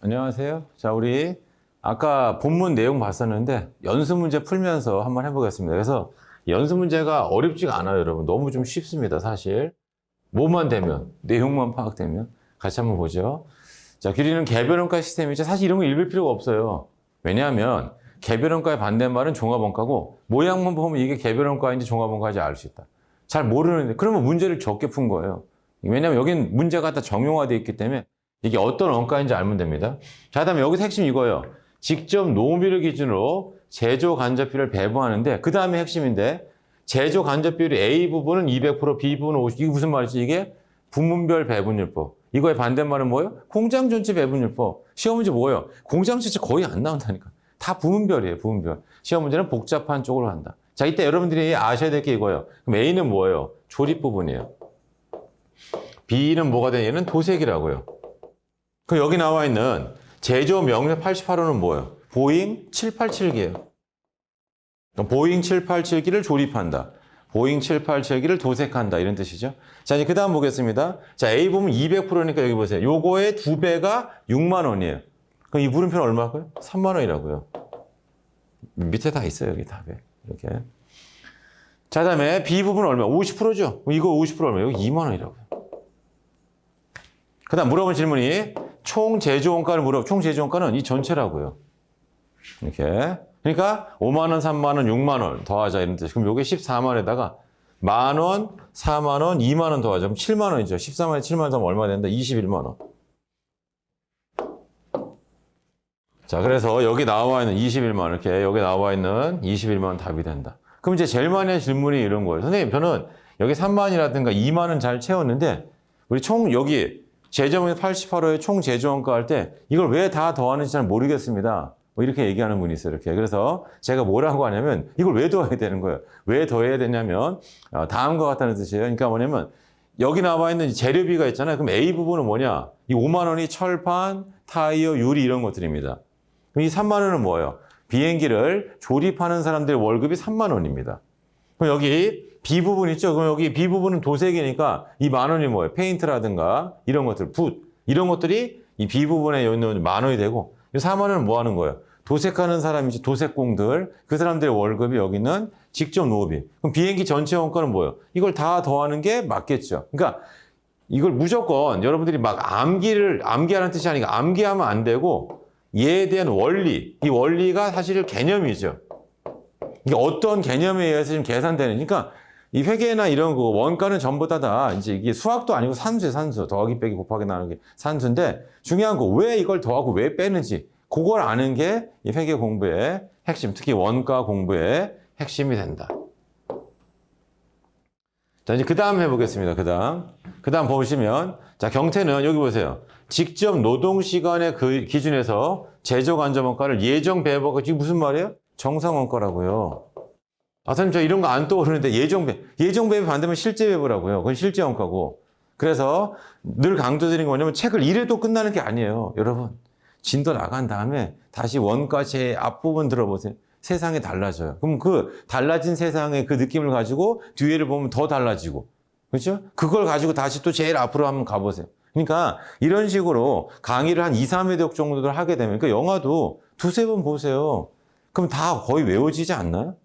안녕하세요. 자, 우리 아까 본문 내용 봤었는데 연수 문제 풀면서 한번 해보겠습니다. 그래서 연수 문제가 어렵지가 않아요, 여러분. 너무 좀 쉽습니다, 사실. 뭐만 되면, 내용만 파악되면. 같이 한번 보죠. 자, 길이는 개별원가 시스템이죠. 사실 이런 거 읽을 필요가 없어요. 왜냐하면 개별원가의 반대말은 종합원가고 모양만 보면 이게 개별원가인지 종합원가인지 알 수 있다. 잘 모르는데 그러면 문제를 적게 푼 거예요. 왜냐하면 여긴 문제가 다 정형화되어 있기 때문에 이게 어떤 원가인지 알면 됩니다. 자, 다음에 여기서 핵심 이거예요. 직접 노무비를 기준으로 제조 간접비를 배분하는데 그 다음에 핵심인데 제조 간접비율이 A 부분은 200%, B 부분은 50%. 이게 무슨 말이지? 이게 부문별 배분율법. 이거의 반대말은 뭐예요? 공장 전체 배분율법. 시험 문제 뭐예요? 공장 전체 거의 안 나온다니까. 다 부문별이에요, 부문별. 시험 문제는 복잡한 쪽으로 한다. 자, 이때 여러분들이 아셔야 될 게 이거예요. 그럼 A는 뭐예요? 조립 부분이에요. B는 뭐가 되냐? 얘는 도색이라고요. 그럼 여기 나와 있는 제조 명령 88호는 뭐예요? 보잉 787기예요. 보잉 787기를 조립한다. 보잉 787기를 도색한다. 이런 뜻이죠. 자, 이제 그 다음 보겠습니다. 자, A 보면 200%니까 여기 보세요. 요거의 2배가 6만 원이에요. 그럼 이 물음표는 얼마고요? 3만 원이라고요. 밑에 다 있어요. 여기 답에. 이렇게. 자, 그 다음에 B 부분은 얼마? 50%죠? 이거 50% 얼마예요? 이거 2만 원이라고요. 그 다음 물어본 질문이 총 제조원가를 총 제조원가는 이 전체라고요. 이렇게. 그러니까 5만 원, 3만 원, 6만 원 더하자 이런 뜻. 그럼 요게 14만 원에다가 만 원, 4만 원, 2만 원 더하자. 그럼 7만 원이죠. 14만에 7만 원 더하면 얼마 된다? 21만 원. 자, 그래서 여기 나와 있는 21만 원, 이렇게 여기 나와 있는 21만 원 답이 된다. 그럼 이제 제일 많이 하는 질문이 이런 거예요. 선생님, 저는 여기 3만이라든가 2만 원 잘 채웠는데 우리 총 여기 제조원 88호의 총 제조원가 할 때 이걸 왜 다 더하는지 잘 모르겠습니다. 뭐 이렇게 얘기하는 분이 있어요. 이렇게. 그래서 제가 뭐라고 하냐면 이걸 왜 더해야 되는 거예요? 왜 더해야 되냐면 다음과 같다는 뜻이에요. 그러니까 뭐냐면 여기 나와 있는 재료비가 있잖아요. 그럼 A 부분은 뭐냐? 이 5만 원이 철판, 타이어, 유리 이런 것들입니다. 그럼 이 3만 원은 뭐예요? 비행기를 조립하는 사람들의 월급이 3만 원입니다. 그럼 여기 B 부분 있죠? 그럼 여기 B 부분은 도색이니까 이 만 원이 뭐예요? 페인트라든가 이런 것들, 붓 이런 것들이 이 B 부분에 있는 만 원이 되고 이 4만 원은 뭐 하는 거예요? 도색하는 사람이지 도색공들 그 사람들의 월급이 여기는 직접 노비. 그럼 비행기 전체 원가는 뭐예요? 이걸 다 더하는 게 맞겠죠. 그러니까 이걸 무조건 여러분들이 막 암기하는 뜻이 아니라 암기하면 안 되고 얘에 대한 원리, 이 원리가 사실 개념이죠. 이게 어떤 개념에 의해서 지금 계산되는, 그러니까 이 회계나 이런 거 원가는 전부 다 이제 이게 수학도 아니고 산수예요, 산수. 더하기 빼기 곱하기 나누기 게 산수인데 중요한 거 왜 이걸 더하고 왜 빼는지 그걸 아는 게 이 회계 공부의 핵심, 특히 원가 공부의 핵심이 된다. 자, 이제 그 다음 해보겠습니다. 그 다음 보시면, 자, 경태는 여기 보세요. 직접 노동시간의 그 기준에서 제조간접원가를 예정 배분하고, 이게 무슨 말이에요? 정상원가라고요. 아, 선생님, 저 이런 거 안 떠오르는데 예정배분 반대면 실제배분이라고요. 그건 실제원가고. 그래서 늘 강조드린 건 뭐냐면 책을 이래도 끝나는 게 아니에요. 여러분, 진도 나간 다음에 다시 원가 제 앞부분 들어보세요. 세상이 달라져요. 그럼 그 달라진 세상의 그 느낌을 가지고 뒤에를 보면 더 달라지고. 그렇죠? 그걸 가지고 다시 또 제일 앞으로 한번 가보세요. 그러니까 이런 식으로 강의를 한 2, 3회독 정도를 하게 되면 그러니까 영화도 두세 번 보세요. 그럼 다 거의 외워지지 않나요?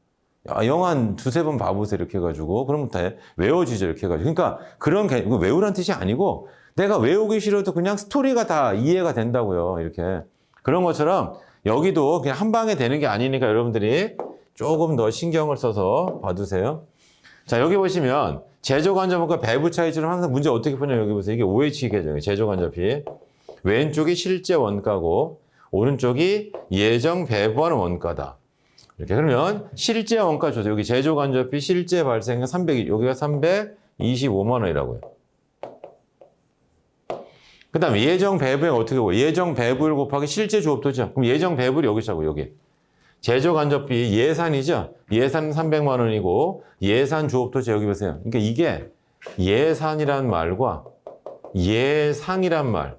영화 한 두세 번 봐보세요. 이렇게 해가지고. 그러면 다 외워지죠. 이렇게 해가지고. 그러니까 그런 외우란 뜻이 아니고 내가 외우기 싫어도 그냥 스토리가 다 이해가 된다고요. 이렇게. 그런 것처럼 여기도 그냥 한 방에 되는 게 아니니까 여러분들이 조금 더 신경을 써서 봐두세요. 자, 여기 보시면 제조간접원가 배부 차이처럼 항상 문제 어떻게 푸냐면 여기 보세요. 이게 OH 계정이에요. 제조간접비. 왼쪽이 실제 원가고 오른쪽이 예정 배부하는 원가다. 이렇게. 그러면 실제 원가 조사. 여기 제조간접비 실제 발생가 300, 여기가 325만 원이라고요. 그 다음에 예정 배부액 어떻게 보고 예정 배부율 곱하기 실제 조업도죠. 그럼 예정 배부율이 여기서고 여기. 제조간접비 예산이죠. 예산은 300만 원이고 예산 조업도죠. 여기 보세요. 그러니까 이게 예산이란 말과 예상이란 말,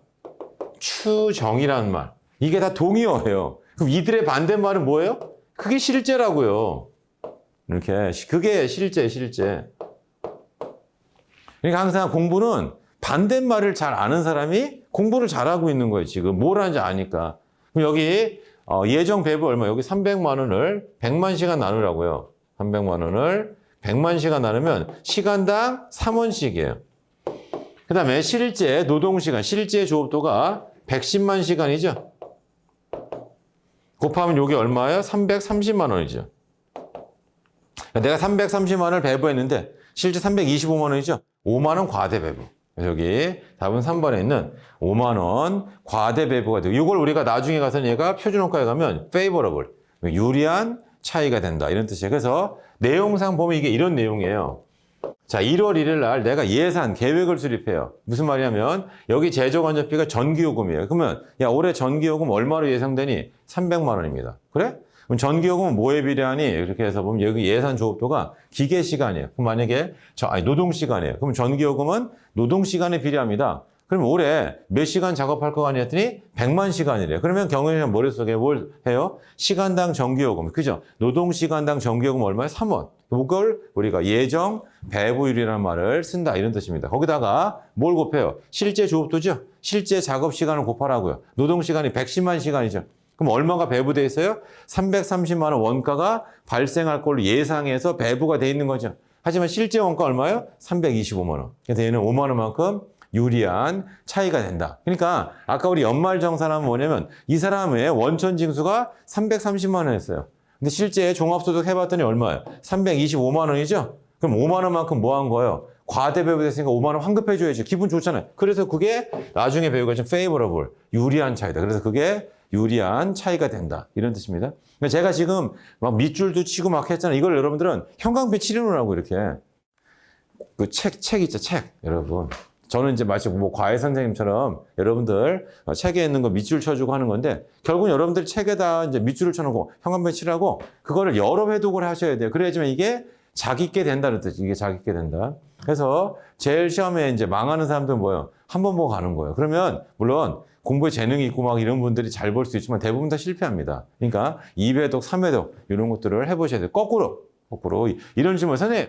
추정이란 말 이게 다 동의어예요. 그럼 이들의 반대말은 뭐예요? 그게 실제라고요. 이렇게 그게 실제. 그러니까 항상 공부는 반대말을 잘 아는 사람이 공부를 잘하고 있는 거예요, 지금. 뭘 하는지 아니까. 그럼 여기 예정 배부 얼마? 여기 300만 원을 100만 시간 나누라고요. 300만 원을 100만 시간 나누면 시간당 3원씩이에요. 그 다음에 실제 노동시간, 실제 조업도가 110만 시간이죠. 곱하면 이게 얼마예요? 330만 원이죠. 내가 330만 원을 배부했는데 실제 325만 원이죠. 5만 원 과대 배부. 여기 답은 3번에 있는 5만 원 과대 배부가 되고 이걸 우리가 나중에 가서 얘가 표준원가에 가면 favorable, 유리한 차이가 된다 이런 뜻이에요. 그래서 내용상 보면 이게 이런 내용이에요. 자, 1월 1일 날 내가 예산 계획을 수립해요. 무슨 말이냐면 여기 제조간접비가 전기요금이에요. 그러면 야 올해 전기요금 얼마로 예상되니? 300만 원입니다. 그래? 그럼 전기요금은 뭐에 비례하니? 이렇게 해서 보면 여기 예산 조업도가 기계시간이에요. 그럼 만약에 노동시간이에요. 그럼 전기요금은 노동시간에 비례합니다. 그럼 올해 몇 시간 작업할 거 아니 했더니 100만 시간이래요. 그러면 경영이랑 머릿속에 뭘 해요? 시간당 전기요금. 그죠? 노동시간당 전기요금 얼마예요? 3원. 그걸 우리가 예정 배부율이라는 말을 쓴다 이런 뜻입니다. 거기다가 뭘 곱해요? 실제 조업도죠? 실제 작업 시간을 곱하라고요. 노동시간이 110만 시간이죠. 그럼 얼마가 배부돼 있어요? 330만 원 원가가 발생할 걸로 예상해서 배부가 돼 있는 거죠. 하지만 실제 원가 얼마예요? 325만 원. 그래서 얘는 5만 원만큼 유리한 차이가 된다. 그러니까 아까 우리 연말정산하면 뭐냐면 이 사람의 원천 징수가 330만 원이었어요. 근데 실제 종합소득 해봤더니 얼마예요? 325만 원이죠? 그럼 5만 원만큼 뭐 한 거예요? 과대 배부됐으니까 5만 원 환급해줘야지. 기분 좋잖아요. 그래서 그게 나중에 배우가 좀 favorable, 유리한 차이다. 그래서 그게 유리한 차이가 된다. 이런 뜻입니다. 그러니까 제가 지금 막 밑줄도 치고 막 했잖아요. 이걸 여러분들은 형광펜 칠해놓으라고 이렇게. 그 책 있죠, 책. 여러분. 저는 이제 마치 뭐 과외 선생님처럼 여러분들 책에 있는 거 밑줄 쳐주고 하는 건데 결국 여러분들 책에다 이제 밑줄을 쳐놓고 형광펜 칠하고 그거를 여러 회독을 하셔야 돼요. 그래야지만 이게 자기있게 된다는 뜻이 이게 자기있게 된다. 그래서 제일 시험에 이제 망하는 사람들은 뭐예요? 한 번 보고 가는 거예요. 그러면 물론 공부에 재능이 있고 막 이런 분들이 잘 볼 수 있지만 대부분 다 실패합니다. 그러니까 2회독, 3회독 이런 것들을 해보셔야 돼요. 거꾸로 이런 질문 선생님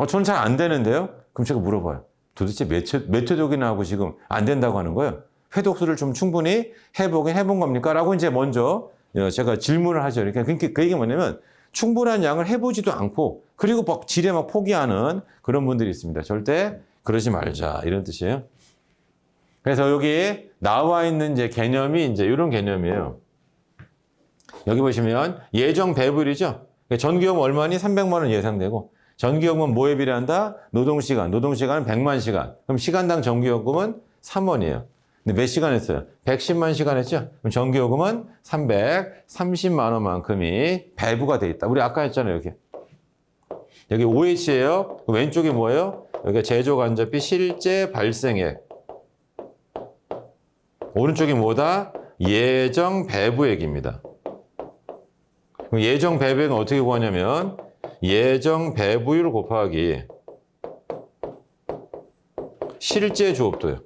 저는 잘 안 되는데요? 그럼 제가 물어봐요. 도대체 몇 회독이나 하고 지금 안 된다고 하는 거예요? 회독수를 좀 충분히 해본 겁니까? 라고 이제 먼저 제가 질문을 하죠. 그러니까 그 얘기가 뭐냐면 충분한 양을 해보지도 않고 그리고 막 지레 막 포기하는 그런 분들이 있습니다. 절대 그러지 말자 이런 뜻이에요. 그래서 여기 나와 있는 이제 개념이 이제 이런 개념이에요. 여기 보시면 예정 배부율이죠. 전기요금 얼마니? 300만 원 예상되고 전기요금은 뭐에 비례한다? 노동시간. 노동시간은 100만 시간. 그럼 시간당 전기요금은 3원이에요. 근데 몇 시간 했어요? 110만 시간 했죠? 그럼 전기요금은 330만 원만큼이 배부가 돼 있다. 우리 아까 했잖아요, 여기. 여기 OH예요. 왼쪽이 뭐예요? 여기 제조간접비 실제 발생액. 오른쪽이 뭐다? 예정 배부액입니다. 그럼 예정 배부액은 어떻게 구하냐면 예정 배부율 곱하기 실제 조업도요.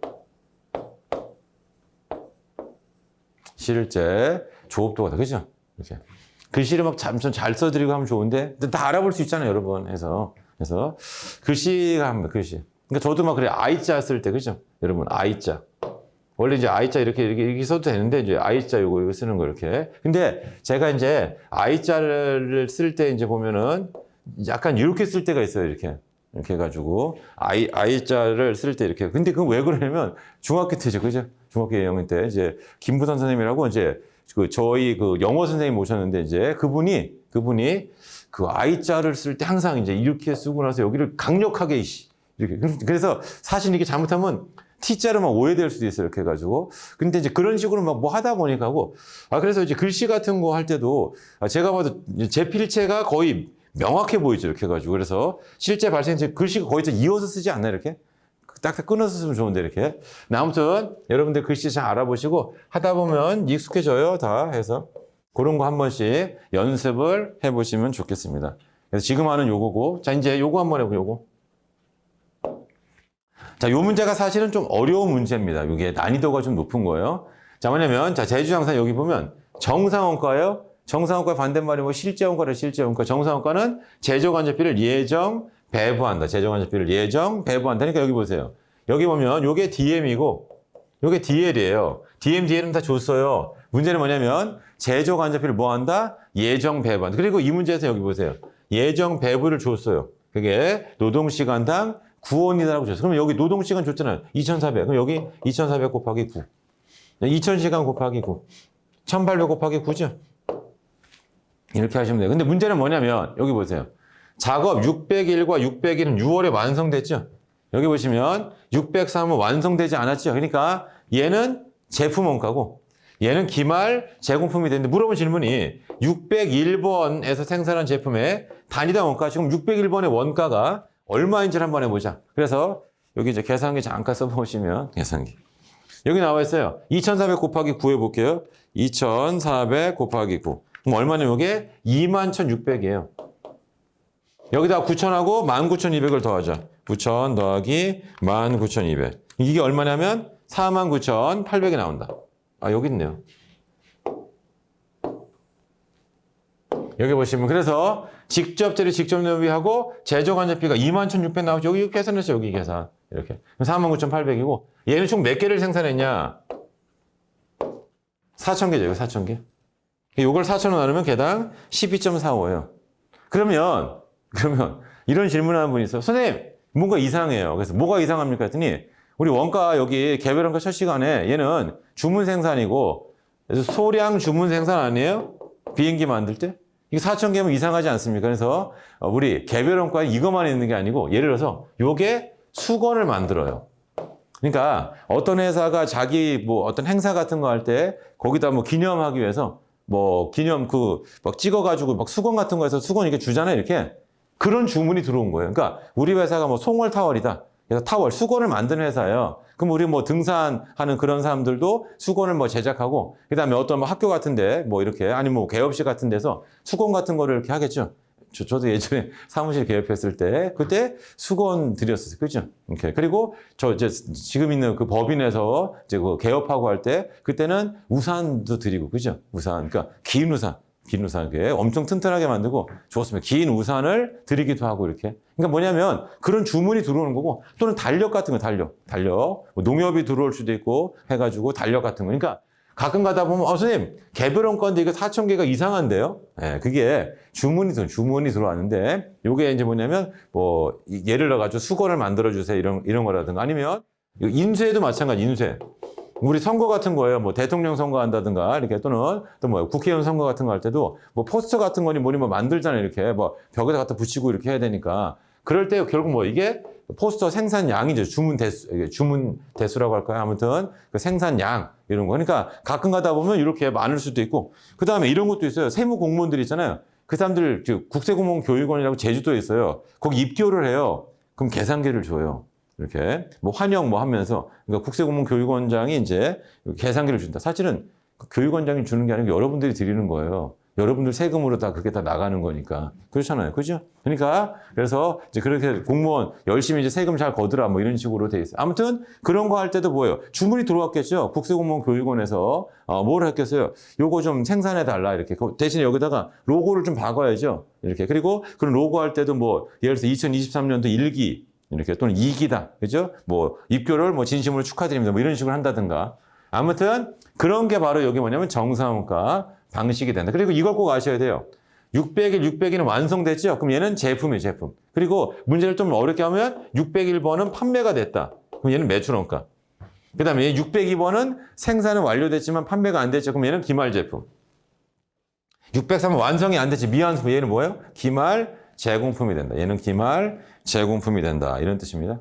실제 조업도가 그죠? 이렇게 글씨를 막 잘 써드리고 하면 좋은데 다 알아볼 수 있잖아요, 여러분. 그래서 글씨가 합니다, 글씨. 그러니까 저도 막 그래 I자 쓸 때 그죠? 여러분 I자. 원래 이제 I자 이렇게 써도 되는데 이제 I자 이거 쓰는 거 이렇게. 근데 제가 이제 I자를 쓸 때 이제 보면은 약간 이렇게 쓸 때가 있어요, 이렇게 해가지고 I자를 쓸 때 이렇게. 근데 그건 왜 그러냐면 중학교 때죠, 그죠? 중학교 2학년 때 이제 김부선 선생님이라고 이제 저희 영어 선생님 오셨는데 이제 그분이 그 I자를 쓸 때 항상 이제 이렇게 쓰고 나서 여기를 강력하게 이렇게. 그래서 사실 이게 잘못하면 T자로 막 오해될 수도 있어요. 이렇게 해가지고. 근데 이제 그런 식으로 막 뭐 하다 보니까 그래서 이제 글씨 같은 거 할 때도 제가 봐도 제 필체가 거의 명확해 보이죠. 이렇게 해가지고. 그래서 실제 발생체 글씨가 거의 이어서 쓰지 않나요? 이렇게? 딱딱 끊어서 쓰면 좋은데 이렇게. 아무튼 여러분들 글씨 잘 알아보시고 하다 보면 익숙해져요. 다 해서. 그런 거 한 번씩 연습을 해보시면 좋겠습니다. 그래서 지금 하는 요거고. 자, 이제 요거 한번 해보고 요거. 자, 요 문제가 사실은 좀 어려운 문제입니다. 이게 난이도가 좀 높은 거예요. 자, 뭐냐면, 자, 제주장사 여기 보면 정상원가예요. 정상원가의 반대말이 뭐 실제원가래, 실제원가. 정상원가는 제조간접비를 예정 배부한다. 제조간접비를 예정 배부한다. 그러니까 여기 보세요. 여기 보면 요게 DM이고, 요게 DL이에요. DM, DL은 다 줬어요. 문제는 뭐냐면 제조 간접비를 뭐 한다? 예정 배분. 그리고 이 문제에서 여기 보세요. 예정 배분을 줬어요. 그게 노동시간당 9원이라고 줬어요. 그럼 여기 노동시간 줬잖아요. 2,400. 그럼 여기 2,400 곱하기 9. 2,000시간 곱하기 9. 1,800 곱하기 9죠. 이렇게 하시면 돼요. 근데 문제는 뭐냐면 여기 보세요. 작업 601과 601은 6월에 완성됐죠. 여기 보시면 603은 완성되지 않았죠. 그러니까 얘는 제품 원가고 얘는 기말 제공품이 되는데 물어본 질문이 601번에서 생산한 제품의 단위당 원가, 지금 601번의 원가가 얼마인지를 한번 해보자. 그래서 여기 이제 계산기 잠깐 써보시면 계산기. 여기 나와 있어요. 2,400 곱하기 9 해볼게요. 2,400 곱하기 9. 그럼 얼마냐면 이게 21,600이에요. 여기다 9,000하고 19,200을 더하자. 9,000 더하기 19,200. 이게 얼마냐면 49,800이 나온다. 아, 여기 있네요. 여기 보시면 그래서 직접 재료 직접 내비하고 제조 간접비가 21,600 나오죠. 여기 계산했어요. 여기 계산. 이렇게. 49,800이고 얘는 총 몇 개를 생산했냐? 4,000개죠. 이거 4,000개. 이걸 4,000원 나누면 개당 12.45예요. 그러면 이런 질문을 하는 분이 있어요. 선생님, 뭔가 이상해요. 그래서 뭐가 이상합니까? 했더니 우리 원가 여기 개별 원가 첫 시간에 얘는 주문 생산이고 그래서 소량 주문 생산 아니에요? 비행기 만들 때? 이게 4,000개면 이상하지 않습니까? 그래서 우리 개별 원가에 이것만 있는 게 아니고 예를 들어서 요게 수건을 만들어요. 그러니까 어떤 회사가 자기 뭐 어떤 행사 같은 거 할 때 거기다 뭐 기념하기 위해서 뭐 기념 막 찍어가지고 막 수건 같은 거 해서 수건 이렇게 주잖아요. 이렇게. 그런 주문이 들어온 거예요. 그러니까 우리 회사가 뭐 송월 타월이다. 그래서 타월, 수건을 만드는 회사예요. 그럼 우리 뭐 등산하는 그런 사람들도 수건을 뭐 제작하고, 그 다음에 어떤 뭐 학교 같은데 뭐 이렇게, 아니면 뭐 개업식 같은 데서 수건 같은 거를 이렇게 하겠죠. 저도 예전에 사무실 개업했을 때, 그때 수건 드렸었어요. 그죠? 이렇게. 그리고 이제 지금 있는 그 법인에서 이제 그 개업하고 할 때, 그때는 우산도 드리고, 그죠? 우산. 그러니까 긴 우산. 게 엄청 튼튼하게 만들고 좋습니다. 긴 우산을 드리기도 하고 이렇게. 그러니까 뭐냐면 그런 주문이 들어오는 거고 또는 달력 같은 거, 달력. 뭐 농협이 들어올 수도 있고 해가지고 달력 같은 거. 그러니까 가끔 가다 보면 선생님 개별 원가인데 이거 4,000개가 이상한데요? 네, 그게 주문이 들어왔는데 이게 이제 뭐냐면 뭐 예를 들어가지고 수건을 만들어 주세요 이런 거라든가 아니면 인쇄도 마찬가지 인쇄. 우리 선거 같은 거예요. 뭐 대통령 선거 한다든가 이렇게 또는 또 뭐 국회의원 선거 같은 거 할 때도 뭐 포스터 같은 거니 뭐니 뭐 만들잖아요. 이렇게 뭐 벽에다 갖다 붙이고 이렇게 해야 되니까 그럴 때 결국 뭐 이게 포스터 생산량이죠. 주문 대수라고 할까요? 아무튼 그 생산량 이런 거. 그러니까 가끔 가다 보면 이렇게 많을 수도 있고 그 다음에 이런 것도 있어요. 세무 공무원들 있잖아요. 그 사람들 국세공무원 교육원이라고 제주도에 있어요. 거기 입교를 해요. 그럼 계산기를 줘요. 이렇게 뭐 환영 뭐 하면서 그러니까 국세공무원 교육원장이 이제 계산기를 준다. 사실은 그 교육원장이 주는 게 아니고 여러분들이 드리는 거예요. 여러분들 세금으로 다 그게 다 나가는 거니까 그렇잖아요, 그죠? 그러니까 그래서 이제 그렇게 공무원 열심히 이제 세금 잘 거두라 뭐 이런 식으로 돼 있어요. 아무튼 그런 거 할 때도 뭐예요? 주문이 들어왔겠죠. 국세공무원 교육원에서 뭘 했겠어요? 요거 좀 생산해 달라 이렇게 대신에 여기다가 로고를 좀 박아야죠. 이렇게 그리고 그런 로고 할 때도 뭐 예를 들어서 2023년도 1기 이렇게 또는 2기다. 그죠? 뭐 입교를 뭐 진심으로 축하드립니다. 뭐 이런 식으로 한다든가. 아무튼 그런 게 바로 여기 뭐냐면 정상원가 방식이 된다. 그리고 이걸 꼭 아셔야 돼요. 600은 완성됐죠? 그럼 얘는 제품이에요, 제품. 그리고 문제를 좀 어렵게 하면 601번은 판매가 됐다. 그럼 얘는 매출원가. 그 다음에 602번은 생산은 완료됐지만 판매가 안 됐죠. 그럼 얘는 기말 제품. 603은 완성이 안 됐지. 미완성. 얘는 뭐예요? 기말 제공품이 된다. 얘는 기말 제공품이 된다. 이런 뜻입니다.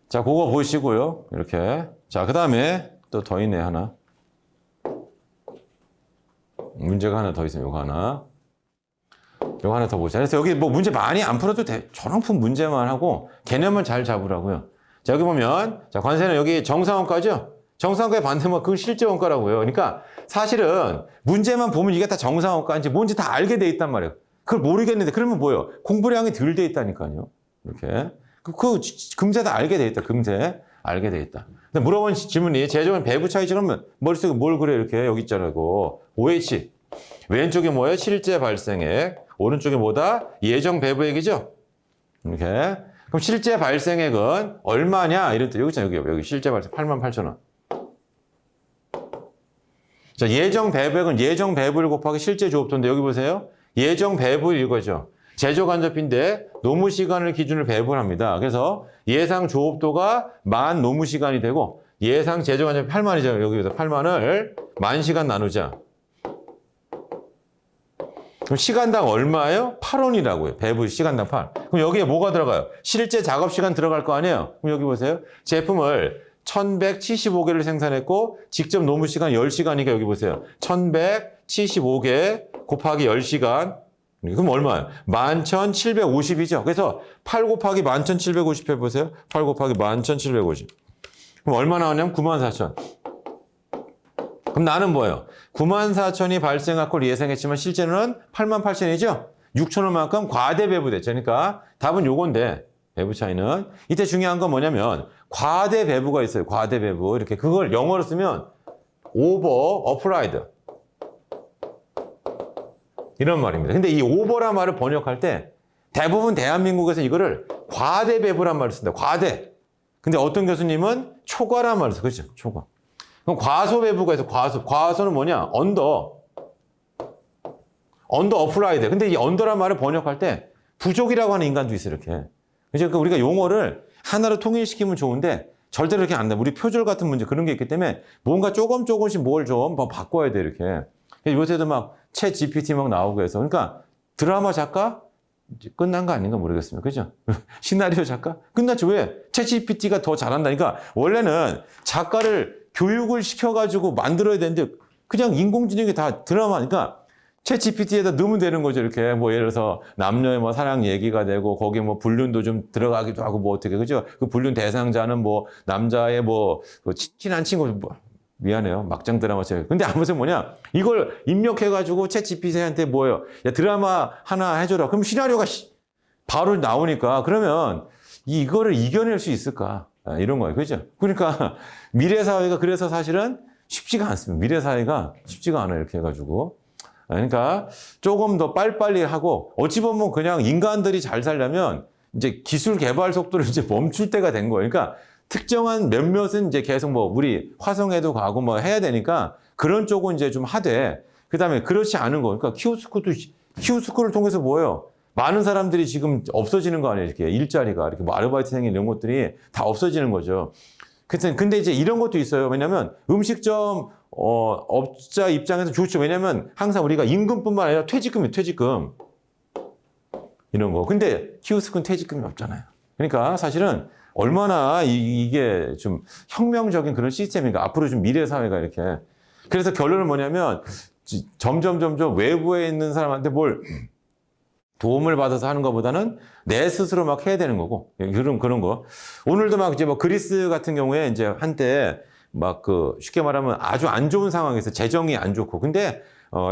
자, 그거 보시고요. 이렇게. 자, 그 다음에 또 더 있네, 하나. 문제가 하나 더 있어요. 요거 하나 더 보자. 그래서 여기 뭐 문제 많이 안 풀어도 돼. 저랑 푼 문제만 하고 개념을 잘 잡으라고요. 자, 여기 보면, 자, 관세는 여기 정상원가죠? 정상원가의 반대면 그건 실제원가라고요. 그러니까 사실은 문제만 보면 이게 다 정상원가인지 뭔지 다 알게 돼 있단 말이에요. 그걸 모르겠는데, 그러면 뭐예요? 공부량이 덜 돼 있다니까요. 이렇게. 금세 다 알게 돼 있다. 금세 알게 돼 있다. 근데 물어본 질문이 제조원 배부 차이 그러면 머릿속에 뭘 그래? 이렇게 여기 있잖아요. OH. 왼쪽이 뭐예요? 실제 발생액. 오른쪽이 뭐다? 예정 배부액이죠? 이렇게. 그럼 실제 발생액은 얼마냐? 이런 뜻. 여기 있잖아요. 여기 실제 발생 88,000원. 자, 예정 배부액은 예정 배부일 곱하기 실제 조업도인데 여기 보세요. 예정 배부일 이거죠. 제조 간접인데 노무 시간을 기준으로 배부를 합니다. 그래서 예상 조업도가 10,000 노무 시간이 되고 예상 제조 간접 8만이죠. 여기서 8만을 10,000시간 나누자. 그럼 시간당 얼마예요? 8원이라고요. 배부 시간당 8. 그럼 여기에 뭐가 들어가요? 실제 작업 시간 들어갈 거 아니에요? 그럼 여기 보세요. 제품을 1175개를 생산했고 직접 노무 시간 10시간이니까 여기 보세요. 1175개 곱하기 10시간. 그럼 얼마예요? 11,750이죠. 그래서 8 곱하기 11,750 해보세요. 8 곱하기 11,750. 그럼 얼마 나왔냐면 94,000. 그럼 나는 뭐예요? 94,000이 발생할 걸 예상했지만 실제는 88,000이죠? 6,000원만큼 과대 배부됐죠. 그러니까 답은 요건데 배부 차이는. 이때 중요한 건 뭐냐면 과대 배부가 있어요. 과대 배부. 이렇게 그걸 영어로 쓰면 over applied. 이런 말입니다. 근데 이 over란 말을 번역할 때 대부분 대한민국에서 이거를 과대 배부란 말을 쓴다. 과대. 근데 어떤 교수님은 초과란 말을 써. 그렇죠? 초과. 그럼 과소 배부가 있어. 과소. 과소는 뭐냐? 언더 applied. 근데 이 언더란 말을 번역할 때 부족이라고 하는 인간도 있어요. 이렇게. 그래서 우리가 용어를 하나로 통일시키면 좋은데 절대로 이렇게 안 돼. 우리 표절 같은 문제 그런 게 있기 때문에 뭔가 조금씩 뭘 좀 바꿔야 돼. 이렇게. 요새도 막 챗 GPT 막 나오고 해서. 그러니까 드라마 작가? 이제 끝난 거 아닌가 모르겠습니다. 그죠? 시나리오 작가? 끝났죠. 왜? 챗 GPT가 더 잘한다니까. 원래는 작가를 교육을 시켜가지고 만들어야 되는데 그냥 인공지능이 다 드라마니까 챗 GPT에다 넣으면 되는 거죠. 이렇게 뭐 예를 들어서 남녀의 뭐 사랑 얘기가 되고 거기 뭐 불륜도 좀 들어가기도 하고 뭐 어떻게 그죠? 그 불륜 대상자는 뭐 남자의 뭐 친한 친구 뭐 미안해요. 막장 드라마처럼. 근데 아무튼 뭐냐? 이걸 입력해가지고 챗 GPT한테 뭐예요? 야, 드라마 하나 해줘라. 그럼 시나리오가 바로 나오니까 그러면 이거를 이겨낼 수 있을까? 이런 거예요. 그죠? 그러니까 미래 사회가 그래서 사실은 쉽지가 않습니다. 미래 사회가 쉽지가 않아요. 이렇게 해가지고. 그러니까 조금 더 빨리빨리 하고 어찌 보면 그냥 인간들이 잘 살려면 이제 기술 개발 속도를 이제 멈출 때가 된 거예요. 그러니까 특정한 몇몇은 이제 계속 뭐 우리 화성에도 가고 뭐 해야 되니까 그런 쪽은 이제 좀 하되 그다음에 그렇지 않은 거. 그러니까 키오스크를 통해서 뭐예요? 많은 사람들이 지금 없어지는 거 아니에요? 이렇게 일자리가 이렇게 뭐 아르바이트생이 이런 것들이 다 없어지는 거죠. 근데 이제 이런 것도 있어요. 왜냐하면 음식점 업자 입장에서 좋죠. 왜냐하면 항상 우리가 임금뿐만 아니라 퇴직금이 퇴직금 이런 거. 근데 키오스크는 퇴직금이 없잖아요. 그러니까 사실은 얼마나 이게 좀 혁명적인 그런 시스템인가. 앞으로 좀 미래 사회가 이렇게. 그래서 결론은 뭐냐면 점점 외부에 있는 사람한테 뭘 도움을 받아서 하는 것보다는 내 스스로 막 해야 되는 거고. 그런 거. 오늘도 막 이제 뭐 그리스 같은 경우에 이제 한때 막 쉽게 말하면 아주 안 좋은 상황에서 재정이 안 좋고. 근데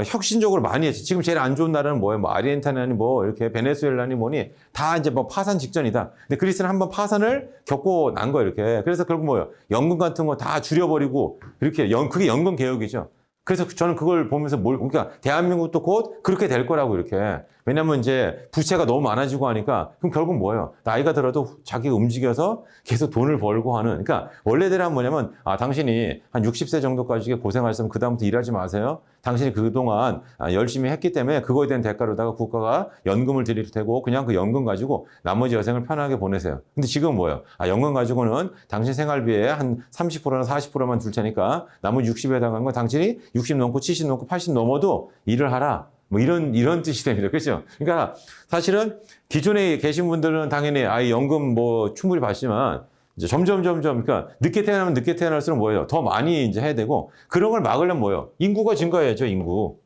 혁신적으로 많이 했지. 지금 제일 안 좋은 나라는 뭐예요? 뭐 아르헨티나니 뭐 이렇게 베네수엘라니 뭐니 다 이제 뭐 파산 직전이다. 근데 그리스는 한번 파산을 겪고 난 거예요. 이렇게. 그래서 결국 뭐예요? 연금 같은 거 다 줄여버리고 이렇게 그게 연금 개혁이죠. 그래서 저는 그걸 보면서 그러니까 대한민국도 곧 그렇게 될 거라고 이렇게. 왜냐면 이제 부채가 너무 많아지고 하니까 그럼 결국 뭐예요? 나이가 들어도 자기가 움직여서 계속 돈을 벌고 하는. 그러니까 원래대로 하면 뭐냐면 당신이 한 60세 정도까지 고생하셨으면 그다음부터 일하지 마세요. 당신이 그동안 열심히 했기 때문에 그거에 대한 대가로다가 국가가 연금을 드릴 테고 그냥 그 연금 가지고 나머지 여생을 편하게 보내세요. 근데 지금 뭐예요? 연금 가지고는 당신 생활비에 한 30%나 40%만 줄 테니까 나머지 60에 해당하는 건 당신이 60 넘고 70 넘고 80 넘어도 일을 하라. 뭐 이런 뜻이 됩니다. 그렇죠? 그러니까 사실은 기존에 계신 분들은 당연히 연금 뭐 충분히 받지만 이제 점점 그러니까 늦게 태어나면 늦게 태어날수록 뭐예요? 더 많이 이제 해야 되고 그런 걸 막으려면 뭐예요? 인구가 증가해야죠, 인구.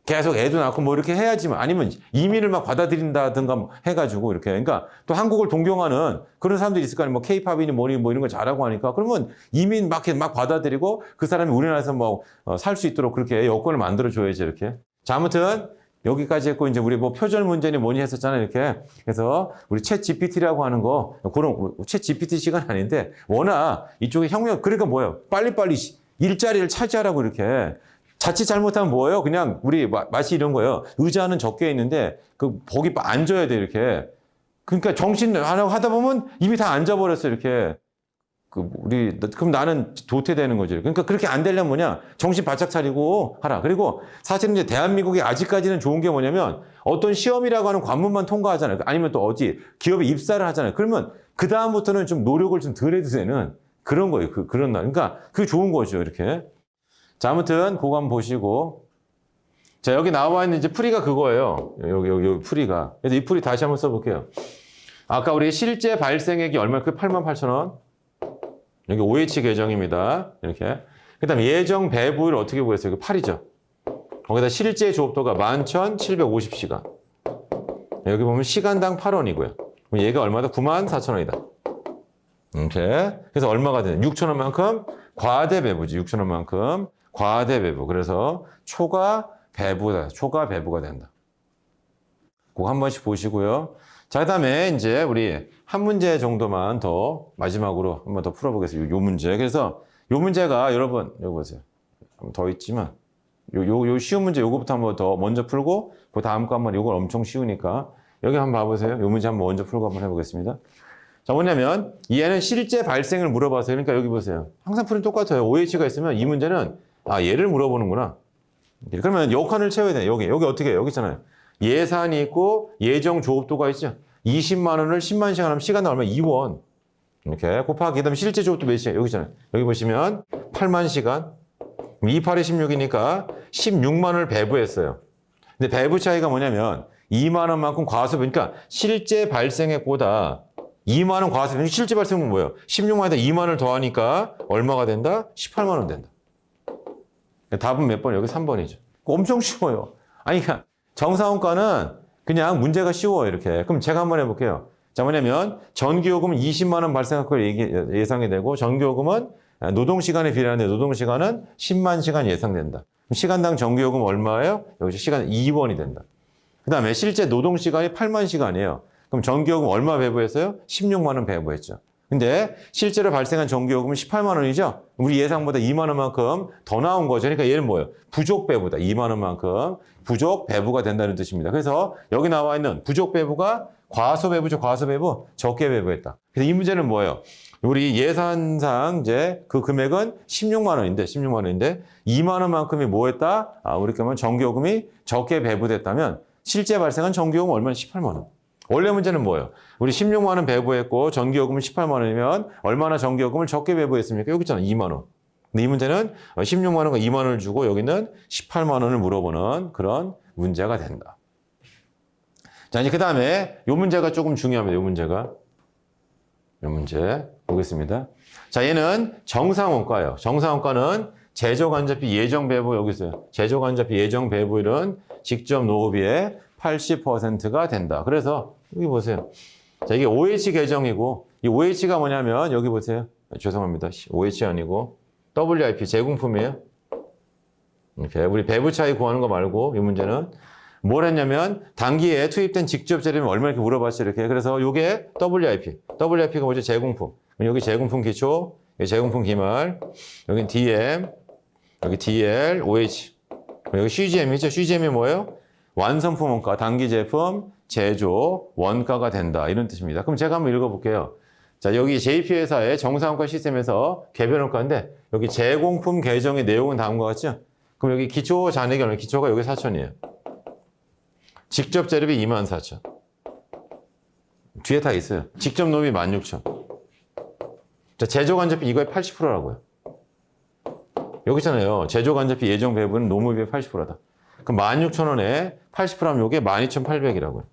계속 애도 낳고 뭐 이렇게 해야지만 아니면 이민을 막 받아들인다든가 해가지고 이렇게 그러니까 또 한국을 동경하는 그런 사람들이 있을 거 아니에요. 뭐 케이팝이니 뭐니 뭐 이런 거 잘하고 하니까 그러면 이민 막 받아들이고 그 사람이 우리나라에서 뭐 살 수 있도록 그렇게 여건을 만들어 줘야지 이렇게. 자, 아무튼 여기까지 했고 이제 우리 뭐 표절 문제니 뭐니 했었잖아요. 이렇게. 그래서 우리 챗 GPT라고 하는 거 그런 챗 GPT 시간 아닌데 워낙 이쪽에 혁명 그러니까 뭐예요? 빨리빨리 일자리를 차지하라고 이렇게. 자칫 잘못하면 뭐예요? 그냥 우리 마치 이런 거예요. 의자는 적게 있는데 거기 앉아야 돼 이렇게. 그러니까 정신 하다 보면 이미 다 앉아버렸어, 이렇게. 그럼 나는 도태되는 거지. 그러니까 그렇게 안 되려면 뭐냐? 정신 바짝 차리고 하라. 그리고 사실은 이제 대한민국이 아직까지는 좋은 게 뭐냐면 어떤 시험이라고 하는 관문만 통과하잖아요. 아니면 또 어디 기업에 입사를 하잖아요. 그러면 그다음부터는 좀 노력을 좀 덜 해도 되는 그런 거예요. 그런 날. 그러니까 그게 좋은 거죠, 이렇게. 자, 아무튼 그거 한번 보시고. 자, 여기 나와 있는 이제 풀이가 그거예요. 여기 풀이가. 그래서 이 풀이 다시 한번 써볼게요. 아까 우리 실제 발생액이 얼마? 그 88,000원. 여기 OH 계정입니다. 이렇게. 그 다음에 예정 배부를 어떻게 구했어요? 이거 8이죠. 거기다 실제 조업도가 11,750시간. 여기 보면 시간당 8원이고요. 그럼 얘가 얼마다? 94,000원이다. 이렇게. 그래서 얼마가 되냐? 6,000원만큼 과대 배부지. 6,000원만큼 과대 배부. 그래서 초과 배부가 된다. 그거 한 번씩 보시고요. 자, 그 다음에 이제 우리 한 문제 정도만 더 마지막으로 한 번 더 풀어보겠습니다. 요 문제. 그래서 요 문제가 여러분, 여기 보세요. 더 있지만, 요 쉬운 문제 요거부터 한번 더 먼저 풀고, 그 다음 거 한번 요걸 엄청 쉬우니까, 여기 한번 봐보세요. 요 문제 한번 먼저 풀고 한번 해보겠습니다. 자, 뭐냐면, 얘는 실제 발생을 물어봐서요. 그러니까 여기 보세요. 항상 풀은 똑같아요. OH가 있으면 이 문제는, 얘를 물어보는구나. 그러면 여칸을 채워야 돼요. 여기 어떻게 해요? 여기 있잖아요. 예산이 있고 예정 조업도가 있죠. 20만 원을 10만 시간 하면 시간당 얼마? 2원. 이렇게 곱하기 그다음에 실제 조업도 몇 시간? 여기 있잖아요. 여기 보시면 8만 시간. 2, 8에 16이니까 16만 원을 배부했어요. 근데 배부 차이가 뭐냐면 2만 원만큼 과소비. 그러니까 실제 발생액보다 2만 원 과소비. 실제 발생은 뭐예요? 16만 원에다 2만 원을 더하니까 얼마가 된다? 18만 원 된다. 답은 몇 번? 여기 3번이죠. 엄청 쉬워요. 아니, 그러니까 정사원과는 그냥 문제가 쉬워요, 이렇게. 그럼 제가 한번 해볼게요. 자, 뭐냐면, 전기요금은 20만 원 발생할 걸 예상이 되고, 전기요금은 노동시간에 비례하는데, 노동시간은 10만 시간 예상된다. 그럼 시간당 전기요금 얼마예요? 여기서 시간 2원이 된다. 그 다음에 실제 노동시간이 8만 시간이에요. 그럼 전기요금 얼마 배부했어요? 16만 원 배부했죠. 근데 실제로 발생한 전기요금은 18만 원이죠? 우리 예상보다 2만 원만큼 더 나온 거죠. 그러니까 얘는 뭐예요? 부족 배부다. 2만 원만큼 부족 배부가 된다는 뜻입니다. 그래서 여기 나와 있는 부족 배부가 과소 배부죠. 과소 배부, 적게 배부했다. 그래서 이 문제는 뭐예요? 우리 예산상 이제 그 금액은 16만 원인데 2만 원만큼이 뭐 했다? 우리 그러면 전기요금이 적게 배부됐다면 실제 발생한 전기요금 얼마나? 18만 원. 원래 문제는 뭐예요? 우리 16만 원 배부했고 전기요금은 18만 원이면 얼마나 전기요금을 적게 배부했습니까? 여기 있잖아. 2만 원. 근데 이 문제는 16만 원과 2만 원을 주고 여기는 18만 원을 물어보는 그런 문제가 된다. 자, 이제 그 다음에 이 문제가 조금 중요합니다. 이 문제 보겠습니다. 자, 얘는 정상원가예요. 정상원가는 제조간접비 예정배부 여기 있어요. 제조간접비 예정배부율은 직접 노후비의 80%가 된다. 그래서 여기 보세요. 자, 이게 OH 계정이고 이 OH가 뭐냐면 여기 보세요. 죄송합니다. OH 아니고 WIP 제공품이에요. 이렇게 우리 배부 차이 구하는 거 말고 이 문제는 뭘 했냐면 단기에 투입된 직접 재료면 얼마 이렇게 물어봤어요. 이렇게. 그래서 이게 WIP가 뭐죠? 제공품. 여기 제공품 기초, 여기 제공품 기말, 여기 DM, 여기 DL, OH. 여기 CGM이죠. CGM이 뭐예요? 완성품 원가, 단기 제품, 제조, 원가가 된다. 이런 뜻입니다. 그럼 제가 한번 읽어볼게요. 자, 여기 JP 회사의 정상원가 시스템에서 개별 원가인데 여기 제공품 계정의 내용은 다음과 같죠? 그럼 여기 기초 잔액이 얼마? 기초가 여기 4천이에요. 직접 재료비 24,000. 뒤에 다 있어요. 직접 노비 16,000. 자, 제조간접비 이거의 80%라고요. 여기 있잖아요. 제조간접비 예정 배부는 노무비의 80%다. 그럼 16,000원에 80%하면 이게 12,800이라고요.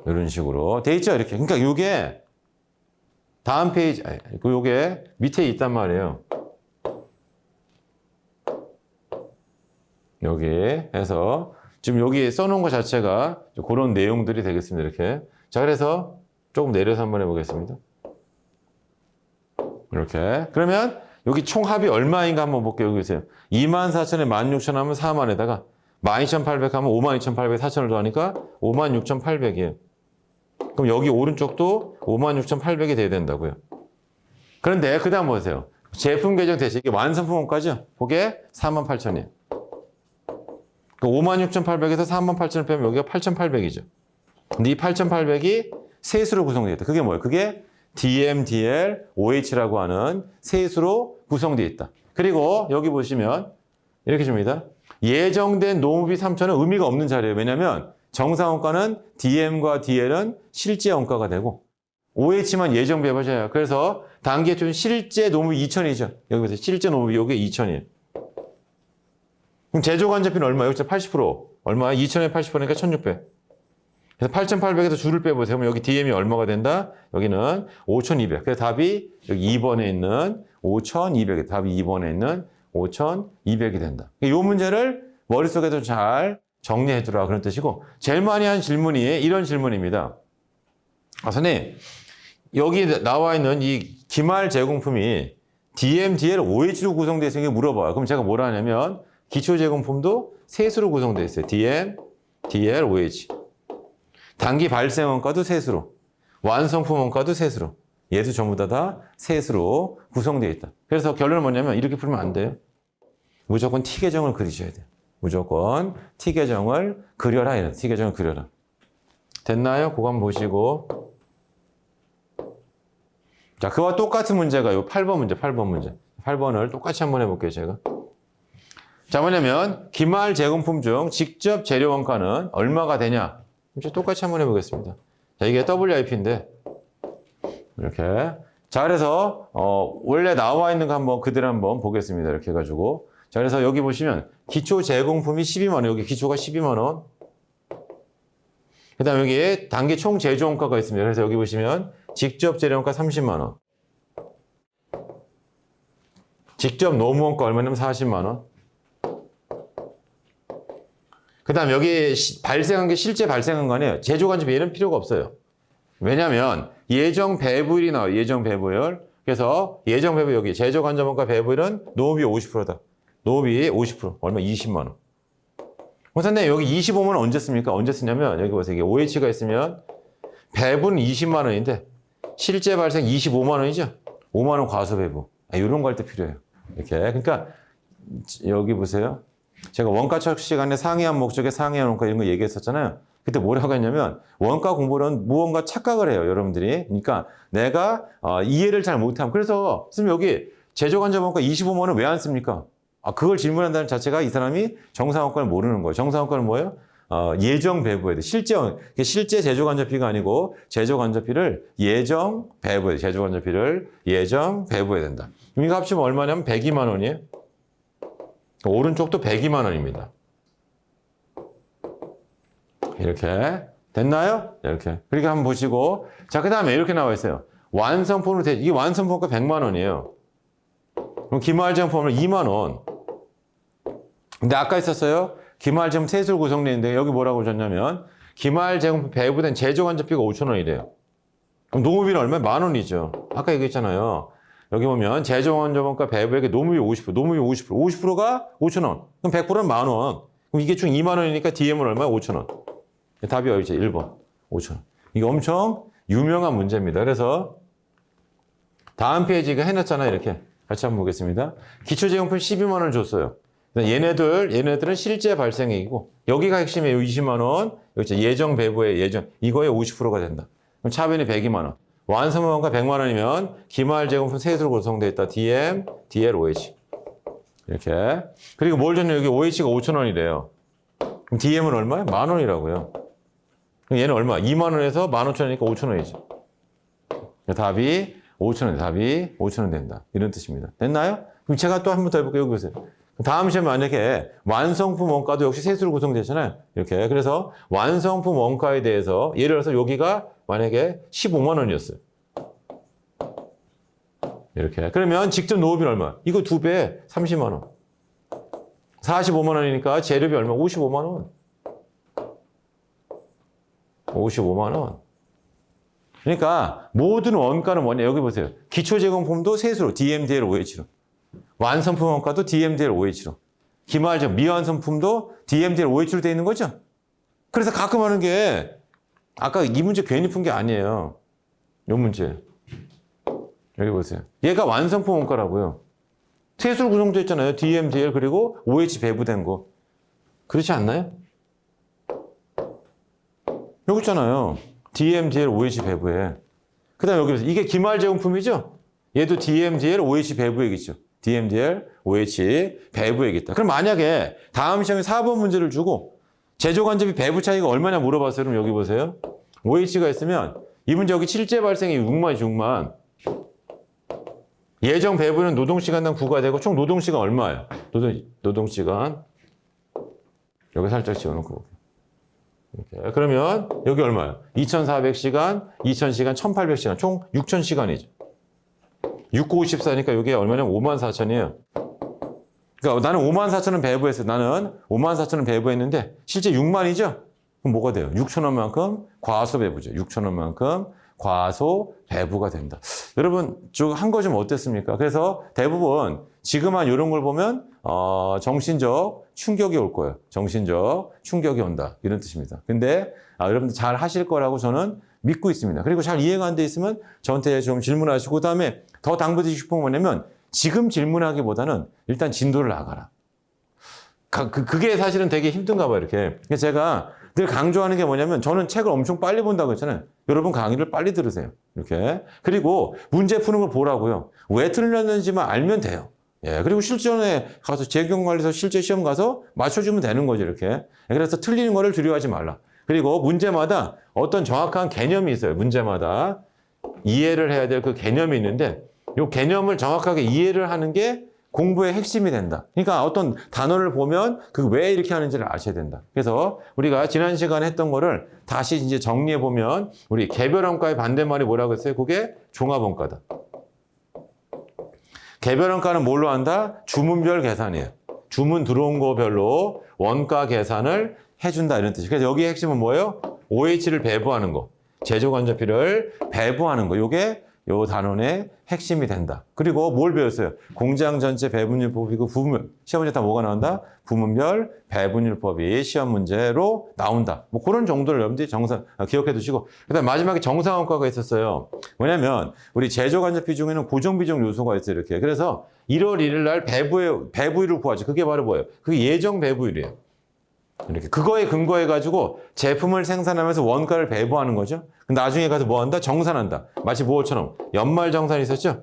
이런 식으로 돼 있죠, 이렇게. 그러니까 이게 다음 페이지, 요게 밑에 있단 말이에요. 여기 해서 지금 여기 써놓은 것 자체가 그런 내용들이 되겠습니다. 이렇게. 자, 그래서 조금 내려서 한번 해보겠습니다. 이렇게. 그러면 여기 총 합이 얼마인가 한번 볼게요. 여기 보세요. 24,000에 16,000 하면 4만에다가 12,800 하면 52,800에 4,000을 더하니까 56,800이에요. 그럼 여기 오른쪽도 56,800이 돼야 된다고요. 그런데 그 다음 보세요. 제품 계정 대신 이게 완성품 원가죠? 그게 48,000이에요. 56,800에서 48,000을 빼면 여기가 8,800이죠. 근데 이 8,800이 세수로 구성되어 있다. 그게 뭐예요? 그게 DMDL, OH라고 하는 세수로 구성되어 있다. 그리고 여기 보시면 이렇게 줍니다. 예정된 노무비 3천은 의미가 없는 자리예요. 왜냐하면 정상원가는 DM과 DL은 실제 원가가 되고 OH만 예정 배분이에요. 그래서 단기의 투입은 실제 노무비 2천이죠. 여기 보세요. 실제 노무비 여기 2천이에요. 그럼 제조간접비는 얼마예요? 여기 80%. 얼마야? 2천에 80%니까 1600. 그래서 8,800에서 줄을 빼보세요. 그럼 여기 DM이 얼마가 된다? 여기는 5,200. 그래서 답이 여기 2번에 있는 5,200이 답이 2번에 있는 5,200이 된다. 이 문제를 머릿속에도 잘 정리해 두라 그런 뜻이고 제일 많이 한 질문이 이런 질문입니다. 선생님 여기 나와 있는 이 기말 제공품이 DM, DL, OH로 구성되어 있으니까 물어봐요. 그럼 제가 뭐라 하냐면 기초 제공품도 세수로 구성되어 있어요. DM, DL, OH. 단기 발생 원가도 세수로, 완성품 원가도 세수로. 얘도 전부 다 세수로 구성되어 있다. 그래서 결론은 뭐냐면 이렇게 풀면 안 돼요. 무조건 T계정을 그리셔야 돼요. 무조건 T계정을 그려라. 이런 T계정을 그려라. 됐나요? 그거 한번 보시고. 자, 그와 똑같은 문제가 요 8번 문제, 8번 문제. 8번을 똑같이 한번 해볼게요, 제가. 자, 뭐냐면 기말 제공품 중 직접 재료 원가는 얼마가 되냐? 이제 똑같이 한번 해보겠습니다. 자, 이게 WIP인데 이렇게. 자, 그래서 원래 나와 있는 거 한번 그대로 한번 보겠습니다. 이렇게 해가지고. 자, 그래서 여기 보시면 기초 제공품이 12만 원. 여기 기초가 12만 원. 그다음 여기 단기 총 제조 원가가 있습니다. 그래서 여기 보시면 직접 재료 원가 30만 원. 직접 노무 원가 얼마냐면 40만 원. 그다음 여기 발생한 게 실제 발생한 거 아니에요. 제조 간접 얘는 필요가 없어요. 왜냐하면 예정 배부율이 나와요. 예정 배부율. 그래서 예정 배부율 여기 제조 간접 원가 배부율은 노무비 50%다. 노무비 50%. 얼마? 20만 원. 선생님 여기 25만 원 언제 씁니까? 언제 쓰냐면 여기 보세요. 이게 OH가 있으면 배부는 20만 원인데 실제 발생 25만 원이죠. 5만 원 과소 배부. 이런 거 할 때 필요해요. 이렇게. 그러니까 여기 보세요. 제가 원가척 시간에 상이한 목적의 상이한 원가 이런 거 얘기했었잖아요. 그때 뭐라고 했냐면 원가 공부는 무언가 착각을 해요. 여러분들이. 그러니까 내가 이해를 잘 못하면 그래서 선생님 여기 제조간접 원가 25만 원 왜 안 씁니까? 그걸 질문한다는 자체가 이 사람이 정상원가를 모르는 거예요. 정상원가는 뭐예요? 예정 배부해야 돼. 실제 제조간접비가 아니고 제조간접비를 예정 배부해야 돼. 제조간접비를 예정 배부해야 된다. 이거 합치면 얼마냐면 102만 원이에요. 오른쪽도 102만 원입니다. 이렇게 됐나요? 이렇게. 그렇게 한번 보시고 자, 그 다음에 이렇게 나와 있어요. 완성품으로 이게 완성품가 100만 원이에요. 그럼 기말제품은 2만 원. 근데 아까 있었어요. 기말제품 세수로 구성되어 있는데 여기 뭐라고 줬냐면 기말제품 배부된 제조간접비가 5천 원이래요. 그럼 노무비는 얼마야? 만 원이죠. 아까 얘기했잖아요. 여기 보면 제조간접원가 배부에게 노무비 50%, 노무비 50%, 50%가 5천 원. 그럼 100%는 만 원. 그럼 이게 총 2만 원이니까 DM은 얼마야? 5천 원. 답이 어디죠? 1번. 5천 원. 이게 엄청 유명한 문제입니다. 그래서 다음 페이지가 해놨잖아요. 이렇게. 같이 한번 보겠습니다. 기초제공품 12만 원을 줬어요. 얘네들은 실제 발생액이고 여기가 핵심이에요. 20만 원. 여기 예정 배부의 예정. 이거에 50%가 된다. 그럼 차변이 102만 원. 완성원가 100만 원이면 기말 제공품 세수로 구성되어 있다. DM, DL, OH. 이렇게. 그리고 뭘 줬냐? 여기 OH가 5천 원이래요. 그럼 DM은 얼마야? 만 원이라고요. 그럼 얘는 얼마? 2만 원에서 15,000원이니까 5천 원이죠. 답이 5천 원. 답이 5천 원 된다. 이런 뜻입니다. 됐나요? 그럼 제가 또 한 번 더 해볼게요. 여기 보세요. 다음 시험에 만약에 완성품 원가도 역시 세수로 구성되잖아요. 이렇게. 그래서 완성품 원가에 대해서 예를 들어서 여기가 만약에 15만 원이었어요. 이렇게. 그러면 직접 노후비는 얼마? 이거 2배, 30만 원. 45만 원이니까 재료비 얼마? 55만 원. 55만 원. 그러니까 모든 원가는 뭐냐? 여기 보세요. 기초 제공품도 세수로 DMDL OH로. 완성품 원가도 DMDL OH로. 기말적 미완성품도 DMDL OH로 되어 있는 거죠? 그래서 가끔 하는 게 아까 이 문제 괜히 푼 게 아니에요. 이 문제. 여기 보세요. 얘가 완성품 원가라고요. 세수로 구성되어 있잖아요. DMDL 그리고 OH 배부된 거. 그렇지 않나요? 여기 있잖아요. DMDL OH 배부에. 그 다음에 여기 이게 기말제공품이죠? 얘도 DMDL OH 배부액이죠. DMDL OH 배부액이다. 그럼 만약에 다음 시험에 4번 문제를 주고 제조간접이 배부 차이가 얼마냐 물어봤어요. 그럼 여기 보세요. OH가 있으면 이 문제 여기 실제 발생이 6만이죠. 6만. 예정 배부는 노동시간당 9가 되고 총 노동시간 얼마예요? 노동시간 여기 살짝 지워놓고 이렇게. 그러면 여기 얼마예요? 2,400시간, 2,000시간, 1,800시간 총 6,000시간이죠. 6, 9, 54니까 이게 얼마냐면 54,000이에요. 그러니까 나는 54,000은 배부했어요. 나는 54,000은 배부했는데 실제 6만이죠? 그럼 뭐가 돼요? 6,000원만큼 과소 배부죠. 6,000원만큼 과소 배부가 된다. 여러분, 한 거 좀 어땠습니까? 그래서 대부분 지금 한 이런 걸 보면 정신적 충격이 올 거예요. 정신적 충격이 온다. 이런 뜻입니다. 근데 여러분들 잘 하실 거라고 저는 믿고 있습니다. 그리고 잘 이해가 안 돼 있으면 저한테 좀 질문하시고 그다음에 더 당부드리고 싶은 건 뭐냐면 지금 질문하기보다는 일단 진도를 나가라. 그게 사실은 되게 힘든가 봐요. 이렇게. 제가 늘 강조하는 게 뭐냐면 저는 책을 엄청 빨리 본다고 했잖아요. 여러분 강의를 빨리 들으세요. 이렇게. 그리고 문제 푸는 걸 보라고요. 왜 틀렸는지만 알면 돼요. 예. 그리고 실전에 가서 재경관리소 실제 시험 가서 맞춰주면 되는 거죠. 이렇게. 그래서 틀리는 거를 두려워하지 말라. 그리고 문제마다 어떤 정확한 개념이 있어요. 문제마다 이해를 해야 될 그 개념이 있는데 이 개념을 정확하게 이해를 하는 게 공부의 핵심이 된다. 그러니까 어떤 단어를 보면 그 왜 이렇게 하는지를 아셔야 된다. 그래서 우리가 지난 시간에 했던 거를 다시 이제 정리해 보면 우리 개별원가의 반대말이 뭐라고 했어요? 그게 종합원가다. 개별원가는 뭘로 한다? 주문별 계산이에요. 주문 들어온 거별로 원가 계산을 해준다 이런 뜻이에요. 그래서 여기의 핵심은 뭐예요? OH를 배부하는 거. 제조간접비를 배부하는 거. 이게 요 단원의 핵심이 된다. 그리고 뭘 배웠어요? 공장 전체 배분율법이고 시험 문제 다 뭐가 나온다? 부문별 배분율법이 시험 문제로 나온다. 뭐 그런 정도를 여러분들이 기억해 두시고 그다음 마지막에 정상원가가 있었어요. 뭐냐면 우리 제조간접비 중에는 고정비정 요소가 있어요. 이렇게. 그래서 1월 1일 날 배부율을 구하죠. 그게 바로 뭐예요? 그게 예정 배부율이에요. 이렇게 그거에 근거해 가지고 제품을 생산하면서 원가를 배부하는 거죠. 나중에 가서 뭐 한다? 정산한다. 마치 뭐처럼 연말 정산이 있었죠.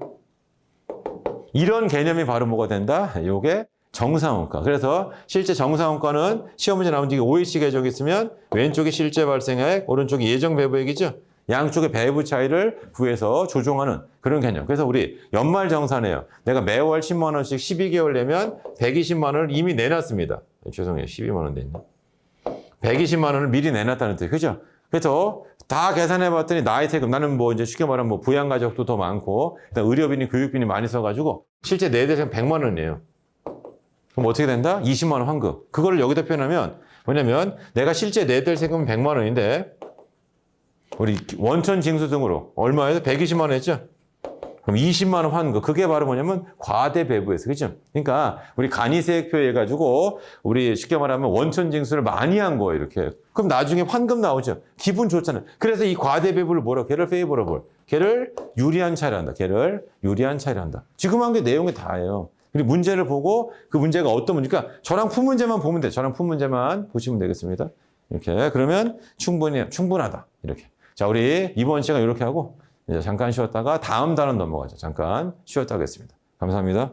이런 개념이 바로 뭐가 된다? 요게 정상원가. 그래서 실제 정상원가는 시험 문제 나온 뒤에 OH 계적이 있으면 왼쪽이 실제 발생액, 오른쪽이 예정 배부액이죠. 양쪽의 배부 차이를 구해서 조정하는 그런 개념. 그래서 우리 연말 정산해요. 내가 매월 10만 원씩 12개월 내면 120만 원을 이미 내놨습니다. 죄송해요. 12만 원 됐네. 120만 원을 미리 내놨다는 뜻이에요. 그죠? 그래서 다 계산해 봤더니 나의 세금, 나는 뭐 이제 쉽게 말하면 뭐 부양가족도 더 많고, 의료비니 교육비니 많이 써가지고, 실제 내 대상 100만 원이에요. 그럼 어떻게 된다? 20만 원 환급. 그거를 여기다 표현하면, 뭐냐면, 내가 실제 내될 세금은 100만 원인데, 우리 원천 징수 등으로 얼마에서 120만 원 했죠? 그럼 20만 원 환급. 그게 바로 뭐냐면 과대 배부에서. 그죠? 그러니까 우리 간이세액표 해가지고 우리 쉽게 말하면 원천 징수를 많이 한 거예요. 이렇게. 그럼 나중에 환급 나오죠. 기분 좋잖아요. 그래서 이 과대 배부를 뭐라고? 걔를 페이버러블. 걔를 유리한 차이를 한다. 걔를 유리한 차이를 한다. 지금 한 게 내용이 다예요. 그리고 문제를 보고 그 문제가 어떤 문제. 그러니까 저랑 푼 문제만 보면 돼요. 저랑 푼 문제만 보시면 되겠습니다. 이렇게. 그러면 충분하다. 이렇게. 자, 우리 이번 시간 이렇게 하고 이제 잠깐 쉬었다가 다음 단원 넘어가죠. 잠깐 쉬었다 하겠습니다. 감사합니다.